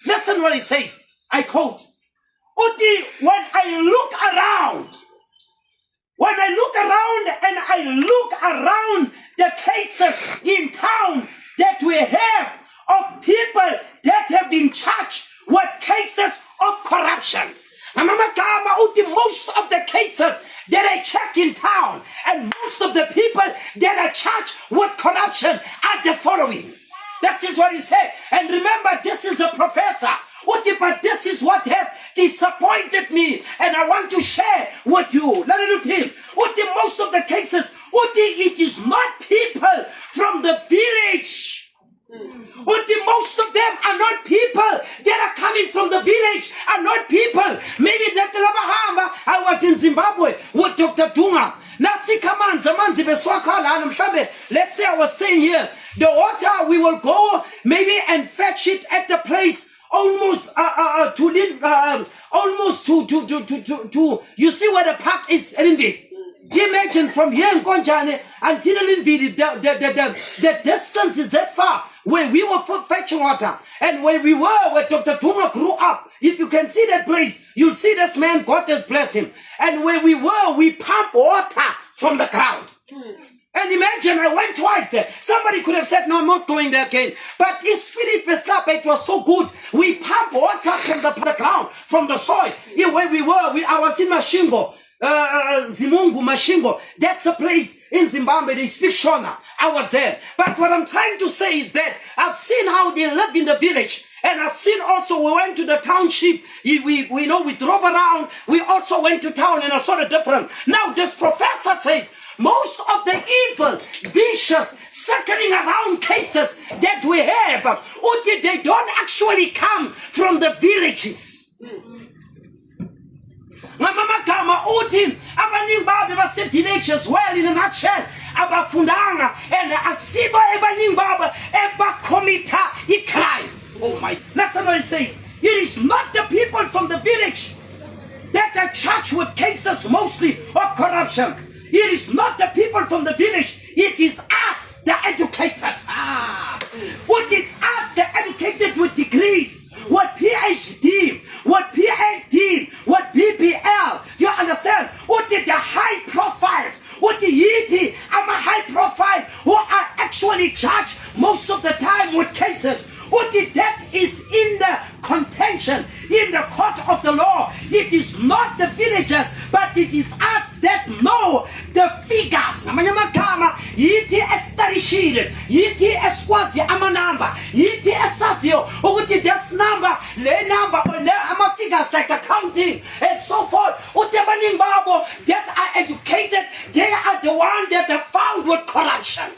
Listen what he says. I quote, Uti, when I look around and I look around the cases in town that we have of people that have been charged with cases of corruption. Most of the cases that I checked in town and most of the people that are charged with corruption are the following. This is what he said. And remember, this is a professor. But this is what has disappointed me, and I want to share with you. Most of the cases, it is not people from the village. Most of them are not people that are coming from the village, are not people. Maybe that I was in Zimbabwe with Dr. Dunga. Let's say I was staying here. The water, we will go maybe and fetch it at the place almost to you see where the park is, Linvi. Imagine from here in Konjane until Linvi, the distance is that far. Where we were fetching water and where we were, where Dr. Tuma grew up. If you can see that place, you'll see this man, God has blessed him. And where we were, we pump water from the ground. And imagine, I went twice there. Somebody could have said, no, I'm not going there again. But his spirit, it was so good. We pump water from the ground, from the soil. Here where we were, I was in Mashingo. Zimungu, Mashingo. That's a place in Zimbabwe. They speak Shona. I was there. But what I'm trying to say is that I've seen how they live in the village. And I've seen also, we went to the township. We drove around. We also went to town and I saw the difference. Now this professor says, most of the evil, vicious, circling around cases that we have, they don't actually come from the villages. Villages well in a nutshell. Abafundanga and Aksiba Ebaning Baba Eba Komita Ikrai. Oh my, that's what it says. It is not the people from the village that are charged with cases mostly of corruption. It is not the people from the village. It is us, the educated. What is us, the educated with degrees, with PhD, with PhD, with BBL. Do you understand? What is the high profiles? What the Yiti, I'm a high profile who are actually charged most of the time with cases. What that is in the contention, in the court of the law. It is not the villagers, but it is us that know the figures. Yiti estarishile, yiti eswazi amanamba, yiti esazio, uti this number, le number, le ama figures like accounting and so forth. Utebaning babo that are educated, they are the ones that are found with corruption.